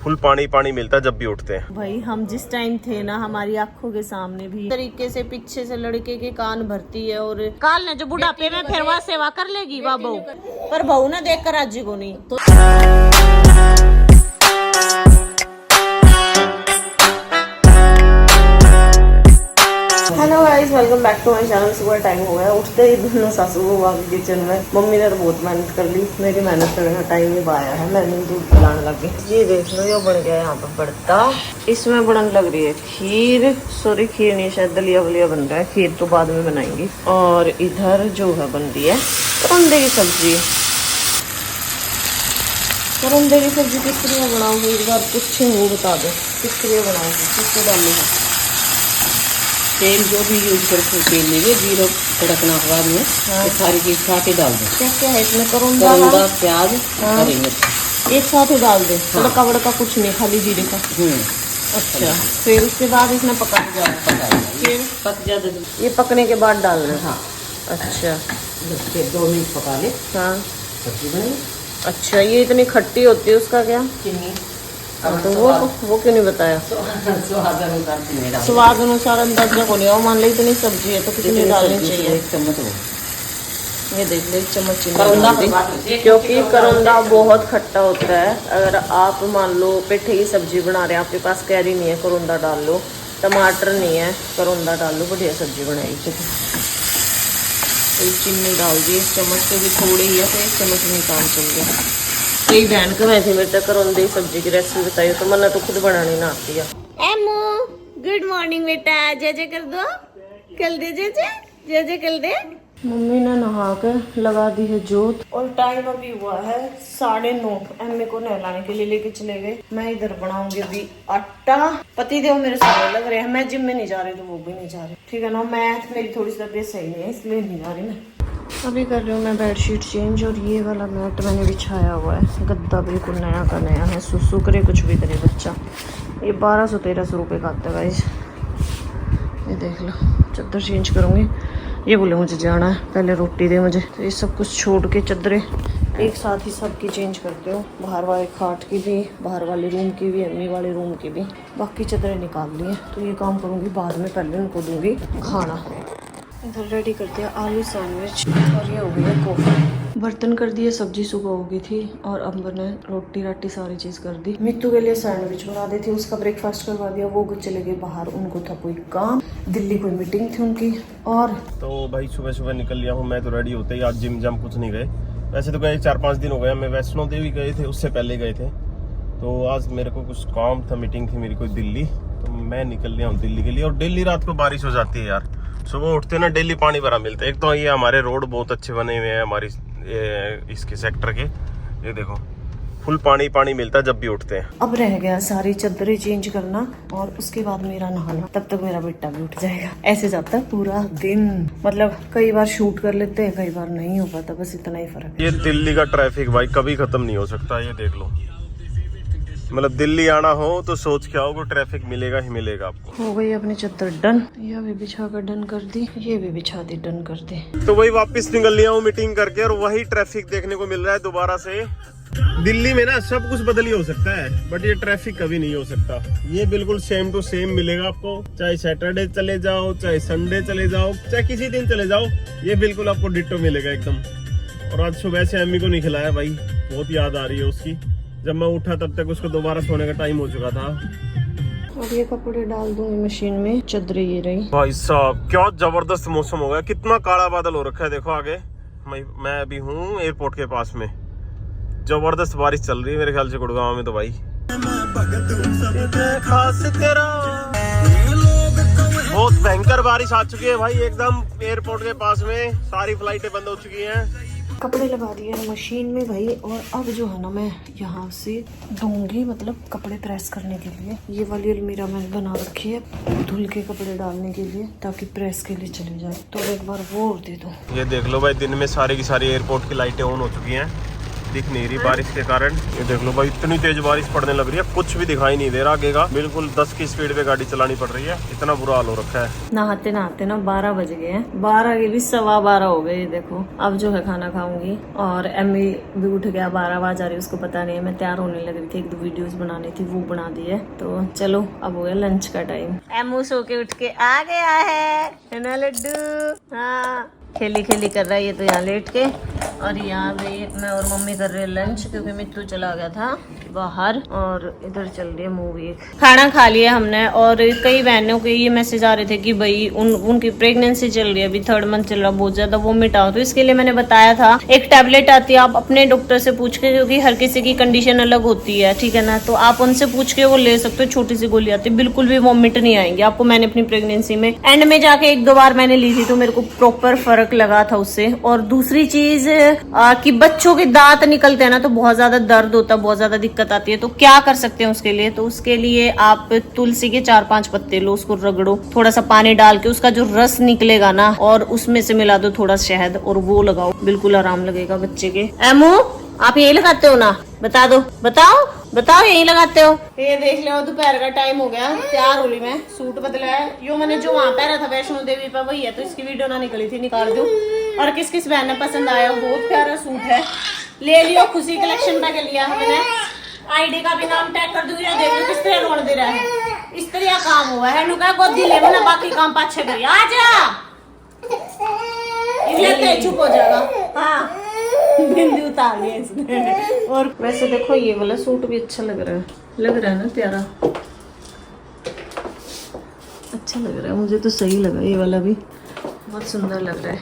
Full पानी पानी मिलता है जब भी उठते हैं। भाई हम जिस टाइम थे ना, हमारी आंखों के सामने भी तरीके से पीछे से लड़के के कान भरती है, और काल ने जो बुढ़ापे में फिर वहाँ सेवा कर लेगी वाह बहू, पर बहू ना देख कर राजी को नहीं तो। Hello guys, welcome back to my channel. सुबह टाइम हो गया, उठते ही दोनों सासू वो आ गई किचन में। मम्मी ने तो बहुत मेहनत कर ली, मेरी मेहनत करने का टाइम नहीं पाया है। मैंने दूध पिलाने लग गई। ये देख लो, ये बन गया यहाँ पर बड़ता। इसमें बनने लग रही है खीर, सॉरी खीर नहीं, शायद दलिया वलिया बन रहा है। खीर तो बाद में बनाएंगी। और इधर जो है बन रही है करंदे की सब्जी। करंदे की सब्जी किस तरह बनाऊंगी, एक बार कुछ वो बता दो, किस तरह बनाऊंगी, किसको डालनी है? तेल जो भी यूज करके तेल लीजिए, जीरो कड़कना बाद में सारी चीज खा के डाल दो। क्या क्या है इसमें? करौंदा, प्याज, हरी मिर्च एक साथ ही डाल दे। तड़का वड़का कुछ नहीं, खाली जीरे का। अच्छा, फिर उसके बाद इसमें पका जाओ। फिर पक जाए, ये पकने के बाद डालना है। हाँ अच्छा, 2 मिनट पका ले, हाँ सब्जी बनेगी। अच्छा, ये इतनी खट्टी होती है, उसका क्या? चीनी तो वो क्यों नहीं बताया? स्वाद अनुसार चीनी डाल। स्वाद अनुसार अंदाजा को नहीं हो, मान ली इतनी सब्जी है तो कितनी डालनी चाहिए? 1 चम्मच वो। ये देख लो, 1 चम्मच चीनी डाल दी, क्योंकि करौंदा बहुत खट्टा होता है। अगर आप मान लो पेठे की सब्जी बना रहे हैं, आपके पास कैरी नहीं है, करौंदा डाल लो। टमाटर नहीं है, करौंदा डाल लो, बढ़िया सब्जी बनाएगी। तो चीनी डाल दी, 1 चम्मच से भी थोड़ी ही है, तो 1 चम्मच में काम चल गया। कई बहन को वैसे मेरे तक करौंदे की सब्जी की रेसिपी बताइए, तो मैंने तो खुद बनानी ना आती है। एमो गुड मॉर्निंग बेटा, जय जय कर दो, कर दे जय जय, जय जय कर दे। मम्मी ने नहा कर लगा दी है जोत, और टाइम अभी हुआ है 9:30। एम्मी को नहलाने के लिए लेके चले गए। मैं इधर बनाऊंगी अभी आटा। पति देव मेरे सारे लग रहे हैं, मैं जिम में नहीं जा रही तो वो भी नहीं जा रहे, ठीक है ना। मैं मेरी थोड़ी सी तबीयत सही नहीं है, इसलिए नहीं जा रही मैं। अभी कर रही हूँ मैं बेडशीट चेंज, और ये वाला मैट मैंने बिछाया हुआ है। गद्दा बिल्कुल नया का नया है, सुसु करे कुछ भी करे बच्चा। ये 1200-1300 रुपये का आता है गाइस। ये देख लो, चादर चेंज करूँगी। ये बोले मुझे जाना है, पहले रोटी दे मुझे। तो ये सब कुछ छोड़ के चादरें एक साथ ही सबकी चेंज करते हो, बाहर वाले खाट की भी, बाहर वाले रूम की भी, अम्मी वाले रूम की भी। बाकी चादरें निकाल ली हैं, तो ये काम करूँगी बाद में, पहले उनको दूँगी खाना। इधर रेडी कर दिया आलू सैंडविच, और ये हो गई है कॉफ़ी। बर्तन कर दिए, सब्जी सुबह हो गई थी, और अब मैंने रोटी राटी सारी चीज़ कर दी। मित्तू के लिए सैंडविच बना दी थी, उसका ब्रेकफास्ट करवा दिया। वो चले गए बाहर, उनको था कोई काम, दिल्ली कोई मीटिंग थी उनकी। और तो भाई सुबह सुबह निकल लिया हूँ मैं तो रेडी होते ही। आज जिम जम कुछ नहीं गए, वैसे तो गए 4-5 दिन हो गए। मैं वैष्णो देवी गए थे, उससे पहले गए थे। तो आज मेरे को कुछ काम था, मीटिंग थी मेरी कोई दिल्ली, तो मैं निकल लिया हूँ दिल्ली के लिए। और डेली रात को बारिश हो जाती है यार, सुबह उठते ना डेली पानी भरा मिलता है। एक तो ये हमारे रोड बहुत अच्छे बने हुए हैं हमारी इसके सेक्टर के, ये देखो फुल पानी पानी मिलता है जब भी उठते हैं। अब रह गया सारी चादरें चेंज करना, और उसके बाद मेरा नहाना। तब तक मेरा बेटा भी उठ जाएगा। ऐसे जाता है पूरा दिन। मतलब कई बार शूट कर लेते हैं, कई बार नहीं हो पाता, बस इतना ही फर्क है। ये दिल्ली का ट्रैफिक भाई कभी खत्म नहीं हो सकता। ये देख लो, मतलब दिल्ली आना हो तो सोच के आओ, ट्रैफिक मिलेगा ही मिलेगा आपको। हो गई अपनी चादर डन, ये भी बिछा कर डन कर दी, ये भी बिछा दी, डन कर दी। तो वही वापस निकल लिया हूँ मीटिंग करके, और वही ट्रैफिक देखने को मिल रहा है दोबारा से। दिल्ली में ना सब कुछ बदल ही हो सकता है, बट ये ट्रैफिक कभी नहीं हो सकता। ये बिल्कुल सेम टू सेम मिलेगा आपको, चाहे सैटरडे चले जाओ, चाहे संडे चले जाओ, चाहे किसी दिन चले जाओ, ये बिल्कुल आपको डिट्टो मिलेगा एकदम। और आज सुबह से अम्मी को नहीं खिलाया भाई, बहुत याद आ रही है उसकी। जब मैं उठा तब तक उसको दोबारा सोने का टाइम हो चुका था। और ये कपड़े डाल दूंगी मशीन में, चादरें ये रही। भाई साहब क्या जबरदस्त मौसम हो गया, कितना काला बादल हो रखा है। देखो आगे मैं अभी हूँ एयरपोर्ट के पास में, जबरदस्त बारिश चल रही है मेरे ख्याल से गुड़गांव में तो भाई। बहुत भयंकर बारिश आ चुकी है भाई, एकदम एयरपोर्ट के पास में सारी फ्लाइटें बंद हो चुकी हैं। कपड़े लगा दिए मशीन में भाई, और अब जो है ना मैं यहाँ से दूंगी, मतलब कपड़े प्रेस करने के लिए। ये वाली अलमीरा मैंने बना रखी है धुल के कपड़े डालने के लिए, ताकि प्रेस के लिए चले जाए। तो एक बार वो दे दो। ये देख लो भाई, दिन में सारी की सारी एयरपोर्ट की लाइटें ऑन हो चुकी हैं, दिख नहीं रही बारिश के कारण। ये देख लो भाई, इतनी तेज बारिश पड़ने लग रही है, कुछ भी दिखाई नहीं दे रहा आगे का। बिल्कुल 10 की स्पीड पे गाड़ी चलानी पड़ रही है, इतना बुरा हाल हो रखा है। नहाते नहाते ना 12 बज गए हैं, 12 के भी 12:15 हो गए। देखो अब जो है खाना खाऊंगी, और एमी भी उठ गया, 12 बज आ रही, उसको पता नहीं है। मैं तैयार होने लग रही थी, 1-2 वीडियोस बनानी थी, वो बना दी है। तो चलो अब हो गया लंच का टाइम। एमू सो के उठ के आ गया है ना लड्डू। हाँ खेली खेली कर रहा है ये तो यहाँ लेट के। और यहाँ पे मैं और मम्मी कर रहे हैं लंच, क्योंकि मित्तू चला गया था बाहर, और इधर चल रही है मूवी। खाना खा लिया हमने, और कई बहनों के ये मैसेज आ रहे थे कि भाई उनकी प्रेगनेंसी चल रही है, अभी 3rd मंथ चल रहा, बहुत ज्यादा वोमिट आओ। तो इसके लिए मैंने बताया था एक टैबलेट आती है, आप अपने डॉक्टर से पूछ के, क्योंकि हर किसी की कंडीशन अलग होती है, ठीक है ना, तो आप उनसे पूछ के वो ले सकते हो। छोटी सी गोली आती है, बिल्कुल भी वोमिट नहीं आएंगे आपको। मैंने अपनी प्रेगनेंसी में एंड में जाके 1-2 बार मैंने ली थी, तो मेरे को प्रॉपर फर्क लगा था उससे। और दूसरी चीज कि बच्चों के दांत निकलते हैं ना, तो बहुत ज्यादा दर्द होता है, बहुत ज्यादा दिक्कत आती है। तो क्या कर सकते हैं उसके लिए? तो उसके लिए आप तुलसी के 4-5 पत्ते लो, उसको रगड़ो, थोड़ा सा पानी डाल के उसका जो रस निकलेगा ना, और उसमें से मिला दो थोड़ा शहद, और वो लगाओ, बिल्कुल आराम लगेगा बच्चे के। एमो आप यही लगाते हो ना? बता दो, बताओ यही लगाते हो? ये देख लो, दोपहर का टाइम हो गया, तैयार हो रही मैं। सूट बदला है, यो मैंने जो वहाँ पहना था वैष्णो देवी पर, वही है। तो इसकी वीडियो ना निकली थी, निकाल दूं। और किस किस बहन ने पसंद आया, बहुत प्यारा सूट है, ले लियो। खुशी कलेक्शन पे लिया है मैंने। आईडी का भी नाम टैग कर दूंगी। देख लो किस तरह रोन दे रहा है, इस तरह काम हुआ है। नुका गोदी ले ना, बाकी काम पाछे करिए। आ जा, चुप हो जाएगा। हाँ बिंदी उतार लिया इसने। और वैसे देखो ये वाला सूट भी अच्छा लग रहा है ना, प्यारा, अच्छा लग रहा है मुझे तो। सही लगा ये वाला भी, बहुत सुंदर लग रहा है।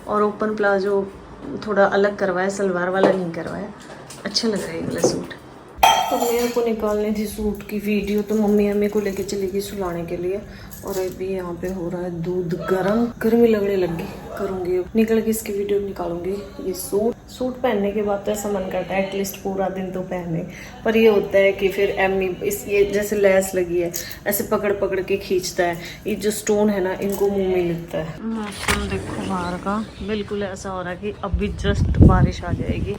और ओपन प्लाजो थोड़ा अलग करवाया, सलवार वाला नहीं करवाया, अच्छा लग रहा है ये वाला सूट। तो मेरे को निकालनी थी सूट की वीडियो, तो मम्मी अम्मी को लेके चली गई सुलाने के लिए। और अभी यहाँ पे हो रहा है दूध गरम, गर्मी लगने लगी, करूंगी निकल के इसकी वीडियो निकालूंगी। ये सूट पहनने के बाद तो ऐसा मन करता है एटलीस्ट पूरा दिन तो पहने, पर ये होता है कि फिर एम्मी ये जैसे लेस लगी है, ऐसे पकड़ पकड़ के खींचता है, ये जो स्टोन है ना, इनको मुंह में लगता है। मौसम देखो बाहर का, बिल्कुल ऐसा हो रहा है कि अभी जस्ट बारिश आ जाएगी।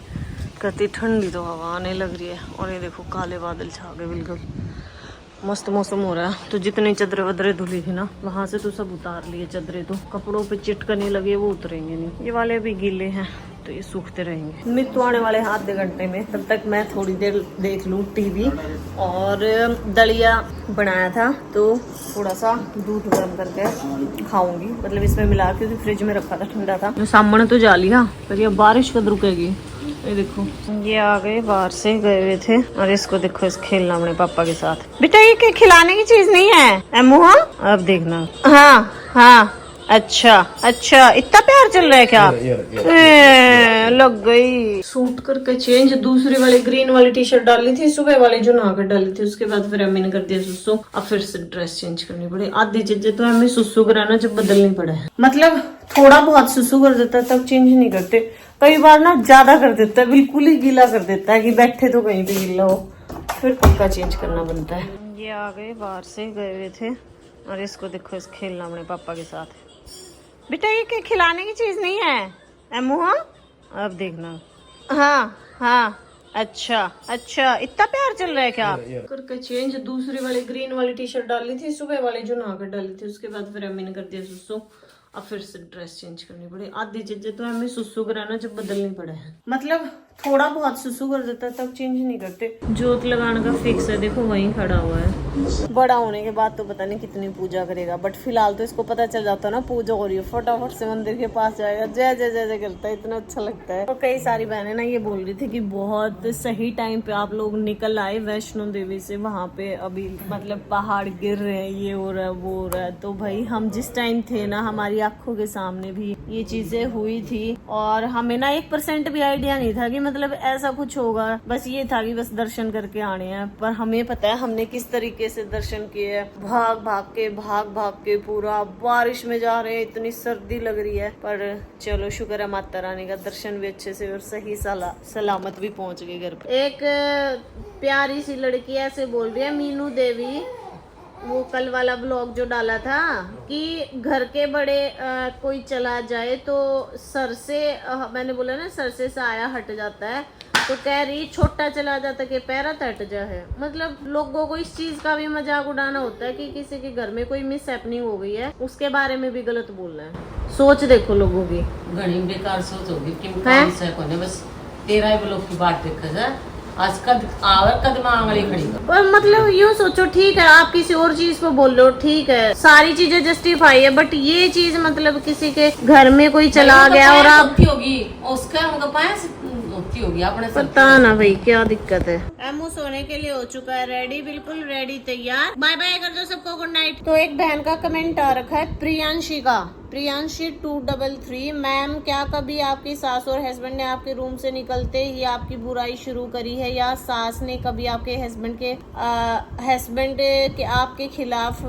कति ठंडी तो हवा आने लग रही है, और ये देखो काले बादल छा गए, बिल्कुल मस्त मौसम हो रहा है। तो जितनी चदरे वदरे धुली थी ना, वहां से तो सब उतार लिए चदरे, तो कपड़ों पे चिटकने लगे, वो उतरेंगे नहीं। ये वाले भी गीले हैं, तो ये सूखते रहेंगे। मित्तू आने वाले हैं आधे घंटे में, तब तक मैं थोड़ी देर देख लूँ टीवी। और दलिया बनाया था, तो थोड़ा सा दूध गर्म करके खाऊंगी, मतलब इसमें मिला, क्योंकि फ्रिज में रखा था, ठंडा था। सामने तो जा लिया, पर ये बारिश कब रुकेगी। ये देखो ये आ गए, बाहर से गए हुए थे, और इसको देखो, इस खेलना अपने पापा के साथ। बेटा ये क्या खिलाने की चीज नहीं है एमू? हाँ अब देखना। हाँ अच्छा, इतना प्यार चल रहा है क्या? लग गई। सूट करके चेंज, दूसरी वाली ग्रीन वाली टी शर्ट डाली थी सुबह वाली, जो नहा कर डाली थी, उसके बाद फिर अम्मी ने कर दिया सुसु। अब फिर से ड्रेस चेंज करनी पड़ी। आधी चीजें तो अम्मी सुसु कराना जब बदलनी पड़े, मतलब थोड़ा बहुत सुसु कर देता है, तब चेंज नहीं करते। कई बार ना ज्यादा कर देता है, बिल्कुल ही गीला कर देता है कि बैठे तो कहीं भी गीला हो, फिर पक्का चेंज करना बनता है। ये आ गए, बाहर से गए हुए थे, और इसको देखो, इस खेलना अपने पापा के साथ। बेटा ये क्या खिलाने की चीज नहीं है एमू? हाँ अब देखना। हाँ अच्छा, इतना प्यार चल रहा है क्या? करके चेंज, दूसरी वाली ग्रीन वाली टी शर्ट डाली थी सुबह वाली, जो नहा कर डाली थी, उसके बाद फिर अम्मी ने कर दिया सुसु। अब फिर से ड्रेस चेंज करनी पड़ी। आधी चीजें तो हमें सुसु कराना जब बदलनी पड़े, मतलब थोड़ा बहुत सुसु कर देता है, तब चेंज नहीं करते। जोत लगाने का फिक्स है, देखो वहीं खड़ा हुआ है। बड़ा होने के बाद तो पता नहीं कितनी पूजा करेगा, बट फिलहाल तो इसको पता चल जाता है ना पूजा हो रही है, फटाफट से मंदिर के पास जाएगा, जय जय जय जय करता है, इतना अच्छा लगता है। और कई सारी बहनें ना ये बोल रही थी कि बहुत सही टाइम पे आप लोग निकल आए वैष्णो देवी से, वहां पे अभी मतलब पहाड़ गिर रहे हैं, ये हो रहा है वो हो रहा है। तो भाई हम जिस टाइम थे ना, हमारी आंखों के सामने भी ये चीजें हुई थी, और हमें ना 1% भी आइडिया नहीं था कि मतलब ऐसा कुछ होगा। बस ये था कि बस दर्शन करके आने हैं, पर हमें पता है हमने किस तरीके से दर्शन किए, भाग भाग के पूरा बारिश में जा रहे हैं, इतनी सर्दी लग रही है, पर चलो शुक्र है माता रानी का, दर्शन भी अच्छे से और सही सलामत भी पहुंच गए घर पे। एक प्यारी सी लड़की ऐसे बोल रही है, मीनू देवी वो कल वाला ब्लॉग जो डाला था कि घर के बड़े कोई चला जाए तो सर से मैंने बोला ना सर से साया हट जाता है, तो कह रही छोटा चला जाता कि पैरा तट जा है। मतलब लोगों को इस चीज का भी मजाक उड़ाना होता है कि किसी के घर में कोई मिस हैपनिंग हो गई है उसके बारे में भी गलत बोलना है। सोच देखो लोगों की, घनी बेकार सोच होगी कि कौन सा कोने बस तेरा ही ब्लॉग की बात देखा जाए आज कदम वाली खड़ी कर। पर मतलब यूँ सोचो, ठीक है आप किसी और चीज पे बोल लो, ठीक है सारी चीजें जस्टिफाई है, बट ये चीज मतलब किसी के घर में कोई चला गया और आप होगी उसका उनका पास होती होगी अपने पता ना भाई क्या दिक्कत है। एमू सोने के लिए हो चुका है रेडी, बिल्कुल रेडी तैयार। बाय बाय कर दो सबको, गुड नाइट। तो एक बहन का कमेंट आ रखा है प्रियांशी का, प्रियांशी 233, मैम क्या कभी आपकी सास और हस्बैंड ने आपके रूम से निकलते ही आपकी बुराई शुरू करी है, या सास ने कभी आपके हस्बैंड के आपके खिलाफ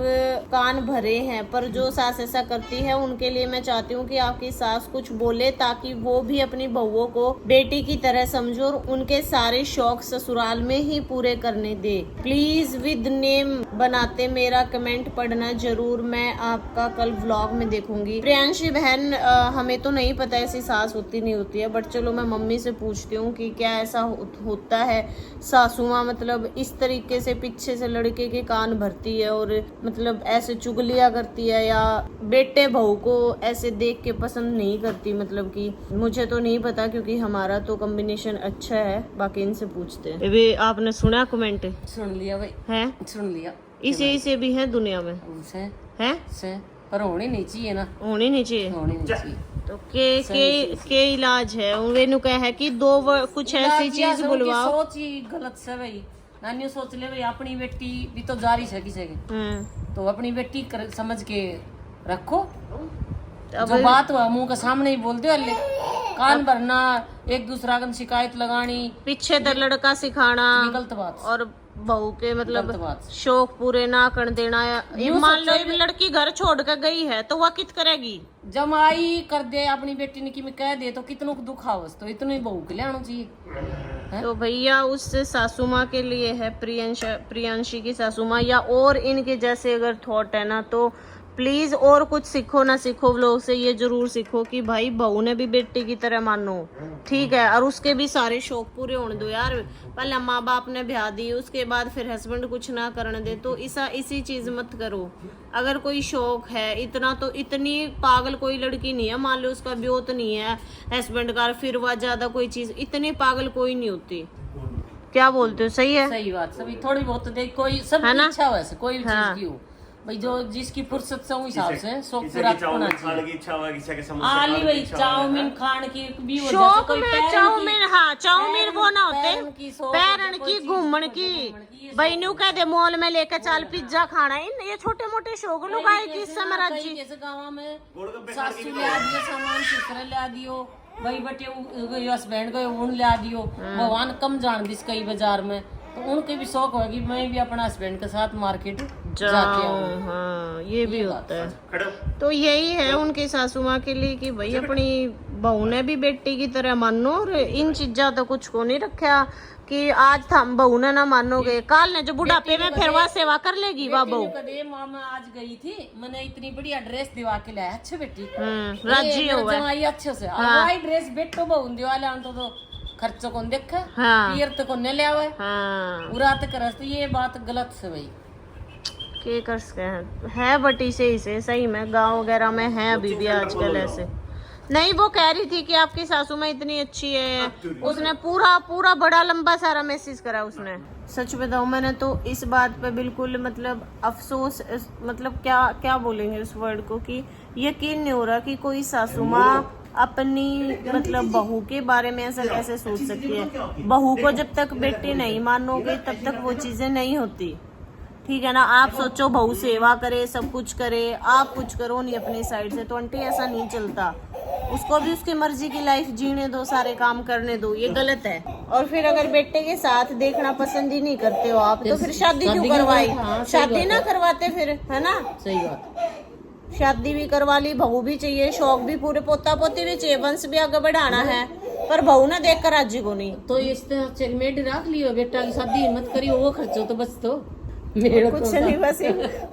कान भरे हैं? पर जो सास ऐसा करती है उनके लिए मैं चाहती हूँ कि आपकी सास कुछ बोले ताकि वो भी अपनी बहुओं को बेटी की तरह समझो और उनके सारे शौक ससुराल में ही पूरे करने दे। प्लीज विद नेम बनाते मेरा कमेंट पढ़ना जरूर, मैं आपका कल व्लॉग में देखूंगी। प्रियांशी बहन हमें तो नहीं पता ऐसी सास होती नहीं होती है, बट चलो मैं मम्मी से पूछती हूँ कि क्या ऐसा होता है। सासू माँ मतलब इस तरीके से पीछे से लड़के के कान भरती है और मतलब ऐसे चुगलियाँ करती है, या बेटे बहू को ऐसे देख के पसंद नहीं करती? मतलब कि मुझे तो नहीं पता क्योंकि हमारा तो कॉम्बिनेशन अच्छा है, बाकी इनसे पूछते हैं। अभी आपने सुना कमेंट? सुन लिया भाई, है सुन लिया। इसे भी है दुनिया में से पर होनी नहीं चाहिए ना, होनी नहीं चाहिए, होनी नहीं चाहिए। तो के इलाज है उन्हें कहा है कि कुछ ऐसी चीज बुलवाओ। सोच ही गलत से भाई, नानी सोच ले भाई अपनी बेटी भी तो जारी है किसी के, तो अपनी बेटी समझ के रखो। जो बात हुआ मुंह के सामने ही बोल दो, कान भरना, एक दूसरा का शिकायत लगानी, पीछे तो लड़का सिखाना, गलत बात। और बहू के मतलब शौक पूरे ना कर देना। मान लो लड़की घर छोड़ कर गई है तो वह कित करेगी? जमाई कर दे अपनी बेटी ने कि मैं कह दे तो कितनों को दुख आवस, तो इतने ही बहू के लिए आना चाहिए। तो भैया उस सासू माँ के लिए है, प्रियांशी की सासू माँ, या और इनके जैसे अगर थॉट है ना तो प्लीज और कुछ सीखो ना सीखो व्लॉग से ये जरूर सीखो कि भाई बहू ने भी बेटी की तरह मानो, ठीक है, और उसके भी सारे शौक पूरे होने दो यार। पहले माँ बाप ने ब्याह दी, उसके बाद फिर हस्बैंड कुछ ना करने दे, तो इसी चीज मत करो। अगर कोई शौक है इतना, तो इतनी पागल कोई लड़की नहीं है, मान लो उसका ब्योत नहीं है हस्बैंड का, फिर वह ज्यादा कोई चीज, इतनी पागल कोई नहीं होती। क्या बोलते हो? सही है, सही बात। सभी थोड़ी बहुत देख कोई सब इच्छा वैसे कोई भी चीज की हो भाई, जो जिसकी फुर्सत से हिसाब से शौक पूरा होना चाहिए। आली भाई चाउमीन खान की भी शौक में चाउमीन, हाँ चाउमीन वो ना होते पैरन की घूमन की, भाई न्यू कह दे मॉल में लेकर चल पिज्जा खाना, ये छोटे मोटे शौक लुगाई की समराज जी। जैसे गाँव में सासू ले दियो सामान, ससुर ले दियो भाई, बटे हस्बैंड को ऊन ले दियो, भगवान कम जान दिस कई बाजार में, तो उनके भी शौक होगी मैं भी अपना हस्बैंड के साथ मार्केट जाके। हाँ ये भी होता है। तो यही है उनके सासू माँ के लिए कि भाई अपनी बहू ने भी बेटी की तरह मानो, और इन चीजा तो कुछ को नहीं रखा कि आज थम बहू ने ना मानोगे, काल ने जो बुढ़ापे में फिर वह सेवा कर लेगी वह बहू। मामा आज गई थी, मैंने इतनी बढ़िया ड्रेस दिवा के लाया, अच्छे बेटी राजी हो अच्छे से वही ड्रेस बेटो बहू दिवा ले, तो खर्चो कौन देखा, पीर तो कौन ले आवे, उरात कर, तो ये बात गलत से भाई के कर सकते है, बट इसे सही में गांव वगैरह में है अभी भी आजकल ऐसे नहीं। वो कह रही थी कि आपकी सासू माँ इतनी अच्छी है, उसने पूरा बड़ा लंबा सारा मैसेज करा उसने। सच बताऊं मैंने तो इस बात पे बिल्कुल मतलब अफसोस, मतलब क्या बोलेंगे उस वर्ड को, कि यकीन नहीं हो रहा कि कोई सासू माँ अपनी मतलब बहू के बारे में ऐसा कैसे सोच सकती है। बहू को जब तक बेटी नहीं मानोगे तब तक वो चीजें नहीं होती, ठीक है ना। आप सोचो बहू सेवा करे, सब कुछ करे, आप कुछ करो नहीं अपनी साइड से, तो आंटी ऐसा नहीं चलता। उसको भी उसकी मर्जी की लाइफ जीने दो, सारे काम करने दो, ये गलत है। और फिर अगर बेटे के साथ देखना पसंद ही नहीं करते हो आप, तो फिर शादी क्यों करवाई? शादी ना करवाते फिर, है ना। सही बात, शादी भी करवा ली, बहू भी चाहिए, शौक भी पूरे, पोता पोती भी चाहिए, वंश भी आगे बढ़ाना है, पर बहू ना देख कर राजी को नहीं। तो इस तरह मेड रख लियो, बेटा की शादी मत करियो, वो खर्चो तो बच तो कुछ नहीं, बस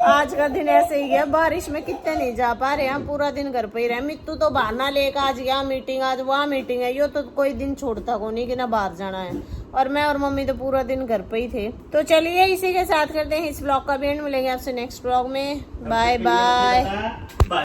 आज का दिन ऐसे ही है। बारिश में कितने नहीं जा पा रहे हैं, पूरा दिन घर पे ही रहे। मित्तू तो बहाना लेकर आज यहाँ मीटिंग, आज वहाँ मीटिंग है, यो तो कोई दिन छोड़ता को नहीं कि ना बाहर जाना है। और मैं और मम्मी तो पूरा दिन घर पे ही थे। तो चलिए इसी के साथ करते हैं इस ब्लॉग का भी एंड। मिलेंगे आपसे नेक्स्ट ब्लॉग में। Bye bye.